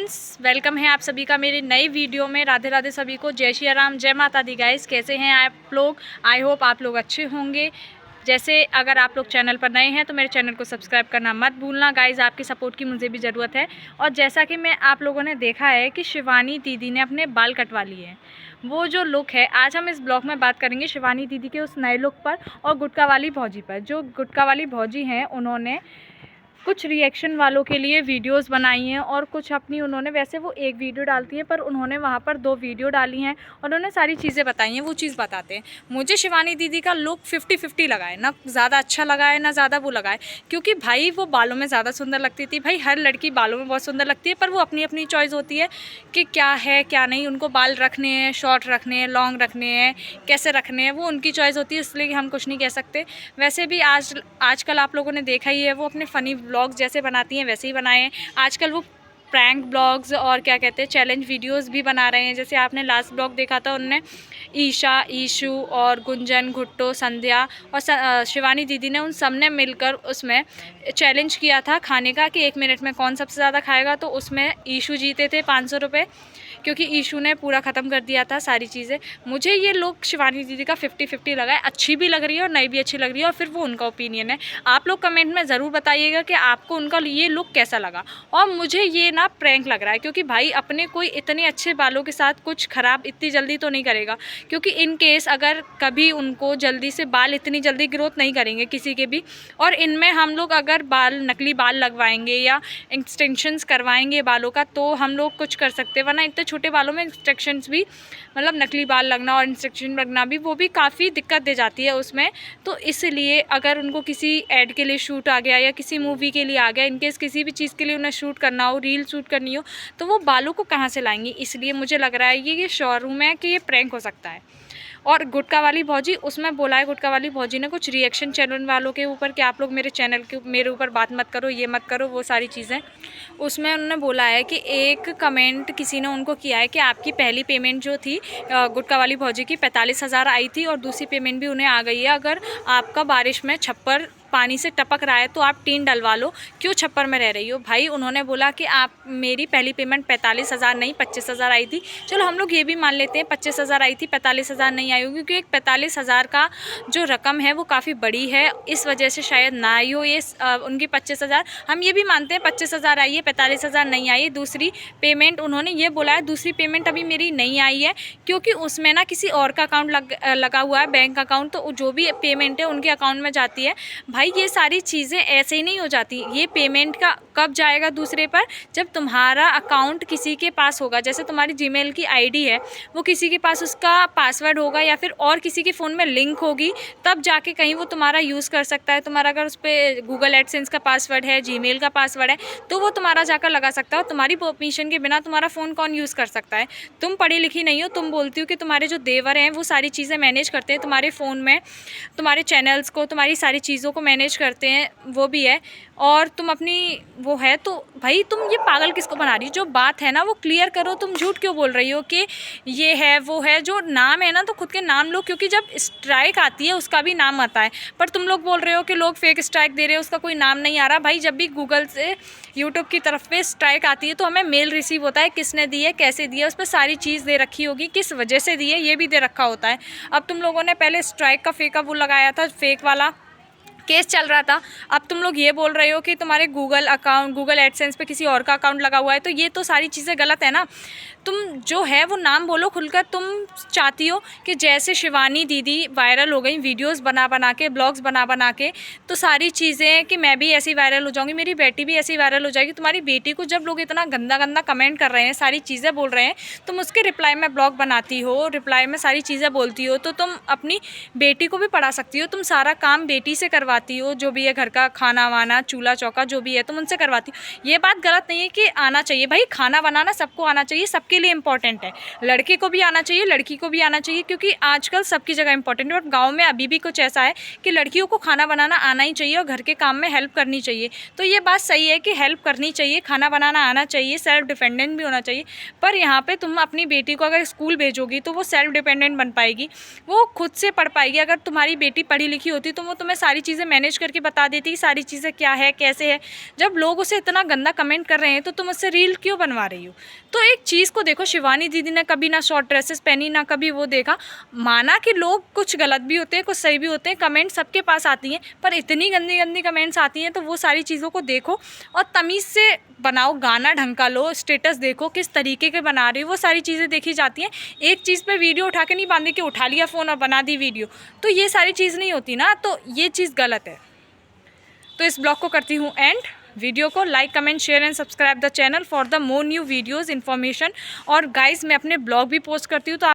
Friends, welcome है आप सभी का मेरी नई वीडियो में। राधे राधे सभी को, जय श्री राम, जय माता दी। गाइस, कैसे हैं आप लोग? आई होप आप लोग अच्छे होंगे। जैसे अगर आप लोग चैनल पर नए हैं तो मेरे चैनल को सब्सक्राइब करना मत भूलना। गाइस, आपकी सपोर्ट की मुझे भी ज़रूरत है। और जैसा कि मैं आप लोगों ने देखा है कि शिवानी दीदी ने अपने बाल कटवा लिए हैं, वो जो लुक है, आज हम इस ब्लॉग में बात करेंगे शिवानी दीदी के उस नए लुक पर और गुटका वाली भौजी पर। जो गुटका वाली भौजी हैं, उन्होंने कुछ रिएक्शन वालों के लिए वीडियोस बनाई हैं और कुछ अपनी उन्होंने, वैसे वो एक वीडियो डालती हैं पर उन्होंने वहाँ पर 2 वीडियो डाली हैं और उन्होंने सारी चीज़ें बताई हैं। वो चीज़ बताते हैं। मुझे शिवानी दीदी का लुक 50-50 लगा है, ना ज़्यादा अच्छा लगा है ना ज़्यादा वो लगा है, क्योंकि भाई वो बालों में ज़्यादा सुंदर लगती थी। भाई हर लड़की बालों में बहुत सुंदर लगती है, पर वो अपनी अपनी चॉइस होती है कि क्या है क्या नहीं, उनको बाल रखने हैं, शॉर्ट रखने हैं, लॉन्ग रखने हैं, कैसे रखने हैं, वो उनकी चॉइस होती है, इसलिए हम कुछ नहीं कह सकते। वैसे भी आजकल आप लोगों ने देखा ही है, वो अपने फ़नी ब्लॉग्स जैसे बनाती हैं वैसे ही बनाए हैं। आजकल वो प्रैंक ब्लॉग्स और क्या कहते हैं, चैलेंज वीडियोस भी बना रहे हैं। जैसे आपने लास्ट ब्लॉग देखा था, उनने ईशा, ईशू और गुंजन, घुट्टो, संध्या और शिवानी दीदी ने उन सब ने मिलकर उसमें चैलेंज किया था खाने का कि 1 मिनट में कौन सबसे ज़्यादा खाएगा। तो उसमें ईशू जीते थे 500 रुपये, क्योंकि ईशू ने पूरा ख़त्म कर दिया था सारी चीज़ें। मुझे ये लुक शिवानी दीदी का 50-50 लगा है। अच्छी भी लग रही है और नहीं भी अच्छी लग रही है, और फिर वो उनका ओपिनियन है। आप लोग कमेंट में ज़रूर बताइएगा कि आपको उनका ये लुक कैसा लगा। और मुझे ये ना प्रैंक लग रहा है, क्योंकि भाई अपने कोई इतने अच्छे बालों के साथ कुछ ख़राब इतनी जल्दी तो नहीं करेगा, क्योंकि इन केस अगर कभी उनको जल्दी से बाल इतनी जल्दी ग्रोथ नहीं करेंगे किसी के भी। और इनमें हम लोग अगर नकली बाल लगवाएंगे या एक्सटेंशंस करवाएंगे बालों का, तो हम लोग कुछ कर सकते हैं, वरना इतने छोटे बालों में इंस्ट्रक्शंस भी, मतलब नकली बाल लगना और इंस्ट्रक्शन लगना भी, वो भी काफ़ी दिक्कत दे जाती है उसमें। तो इसलिए अगर उनको किसी ऐड के लिए शूट आ गया या किसी मूवी के लिए आ गया, इनकेस किसी भी चीज़ के लिए उन्हें शूट करना हो, रील शूट करनी हो, तो वो बालों को कहाँ से लाएंगी। इसलिए मुझे लग रहा है ये शोरूम है कि ये प्रैंक हो सकता है। और गुटका वाली भौजी, उसमें बोला है गुटका वाली भौजी ने कुछ रिएक्शन चैनल वालों के ऊपर कि आप लोग मेरे चैनल के मेरे ऊपर बात मत करो, ये मत करो, वो सारी चीज़ें। उसमें उन्होंने बोला है कि एक कमेंट किसी ने उनको किया है कि आपकी पहली पेमेंट जो थी गुटका वाली भौजी की 45,000 आई थी, और दूसरी पेमेंट भी उन्हें आ गई है। अगर आपका बारिश में छप्पर पानी से टपक रहा है तो आप टीन डलवा लो, क्यों छप्पर में रह रही हो। भाई उन्होंने बोला कि आप, मेरी पहली पेमेंट 45,000 नहीं 25,000 आई थी। चलो हम लोग ये भी मान लेते हैं 25,000 आई थी, 45,000 नहीं आई होगी, क्योंकि 45,000 का जो रकम है वो काफ़ी बड़ी है, इस वजह से शायद ना आई हो ये उनकी 25,000। हम ये भी मानते हैं 25,000 आई है, 45,000 नहीं आई है। दूसरी पेमेंट उन्होंने ये बोला है, दूसरी पेमेंट अभी मेरी नहीं आई है, क्योंकि उसमें ना किसी और का अकाउंट लगा हुआ है, बैंक अकाउंट, तो जो भी पेमेंट है उनके अकाउंट में जाती है। भाई ये सारी चीज़ें ऐसे ही नहीं हो जाती। ये पेमेंट का कब जाएगा दूसरे पर, जब तुम्हारा अकाउंट किसी के पास होगा। जैसे तुम्हारी जीमेल की आईडी है, वो किसी के पास उसका पासवर्ड होगा या फिर और किसी के फ़ोन में लिंक होगी, तब जाके कहीं वो तुम्हारा यूज़ कर सकता है। तुम्हारा अगर उस पर गूगल एडसेंस का पासवर्ड है, जीमेल का पासवर्ड है, तो वो तुम्हारा जाकर लगा सकता है। और तुम्हारी परमिशन के बिना तुम्हारा फ़ोन कौन यूज़ कर सकता है। तुम पढ़ी लिखी नहीं हो, तुम बोलती हो कि तुम्हारे जो देवर हैं वो सारी चीज़ें मैनेज करते हैं तुम्हारे फ़ोन में, तुम्हारे चैनल्स को, तुम्हारी सारी चीज़ों को मैनेज करते हैं, वो भी है। और तुम अपनी वो है, तो भाई तुम ये पागल किसको बना रही हो। जो बात है ना वो क्लियर करो। तुम झूठ क्यों बोल रही हो कि ये है वो है। जो नाम है ना तो खुद के नाम लो, क्योंकि जब स्ट्राइक आती है उसका भी नाम आता है। पर तुम लोग बोल रहे हो कि लोग फेक स्ट्राइक दे रहे हैं, उसका कोई नाम नहीं आ रहा। भाई जब भी गूगल से यूट्यूब की तरफ पे स्ट्राइक आती है तो हमें मेल रिसीव होता है, किसने दी है, कैसे दी है, उस पर सारी चीज़ दे रखी होगी, किस वजह से दी है ये भी दे रखा होता है। अब तुम लोगों ने पहले स्ट्राइक का फेक वो लगाया था, फेक वाला केस चल रहा था। अब तुम लोग ये बोल रहे हो कि तुम्हारे गूगल अकाउंट, गूगल एडसेंस पे किसी और का अकाउंट लगा हुआ है, तो ये तो सारी चीज़ें गलत है ना। तुम जो है वो नाम बोलो खुलकर। तुम चाहती हो कि जैसे शिवानी दीदी वायरल हो गई वीडियोस बना बना के, ब्लॉग्स बना बना के, तो सारी चीज़ें कि मैं भी ऐसी वायरल हो जाऊंगी, मेरी बेटी भी ऐसी वायरल हो जाएगी। तुम्हारी बेटी को जब लोग इतना गंदा गंदा कमेंट कर रहे हैं, सारी चीज़ें बोल रहे हैं, तुम उसके रिप्लाई में ब्लॉग बनाती हो, रिप्लाई में सारी चीज़ें बोलती हो, तो तुम अपनी बेटी को भी पढ़ा सकती हो। तुम सारा काम बेटी से करवाती हो, जो भी है घर का खाना वाना, चूल्हा चौका जो भी है तुम उनसे करवाती हो। ये बात गलत नहीं है कि आना चाहिए। भाई खाना बनाना सबको आना चाहिए, सबके लिए इंपॉर्टेंट है। लड़के को भी आना चाहिए, लड़की को भी आना चाहिए, क्योंकि आजकल सबकी जगह इंपॉर्टेंट है। और गांव में अभी भी कुछ ऐसा है कि लड़कियों को खाना बनाना आना ही चाहिए और घर के काम में हेल्प करनी चाहिए। तो ये बात सही है कि हेल्प करनी चाहिए, खाना बनाना आना चाहिए, सेल्फ डिपेंडेंट भी होना चाहिए। पर यहाँ पे तुम अपनी बेटी को अगर स्कूल भेजोगी तो वो सेल्फ डिपेंडेंट बन पाएगी, वो खुद से पढ़ पाएगी। अगर तुम्हारी बेटी पढ़ी लिखी होती तो वो तुम्हें सारी चीज़ें मैनेज करके बता देती सारी चीज़ें क्या है कैसे है। जब लोग उसे इतना गंदा कमेंट कर रहे हैं तो तुम उससे रील क्यों बनवा रही हो। तो एक चीज़ को देखो, शिवानी दीदी ने कभी ना शॉर्ट ड्रेसेस पहनी ना कभी वो देखा। माना कि लोग कुछ गलत भी होते हैं कुछ सही भी होते हैं, कमेंट सबके पास आती हैं, पर इतनी गंदी गंदी कमेंट्स आती हैं तो वो सारी चीज़ों को देखो और तमीज़ से बनाओ। गाना ढंग का लो, स्टेटस देखो किस तरीके के बना रही हो, वो सारी चीज़ें देखी जाती हैं। एक चीज़ पे वीडियो उठा के नहीं बांधी कि उठा लिया फ़ोन और बना दी वीडियो, तो ये सारी चीज़ नहीं होती ना, तो ये चीज़ गलत है। तो इस ब्लॉग को करती हूँ एंड। वीडियो को like comment share and subscribe the channel for the more new videos information. और गाइज़ मैं अपने ब्लॉग भी पोस्ट करती हूँ तो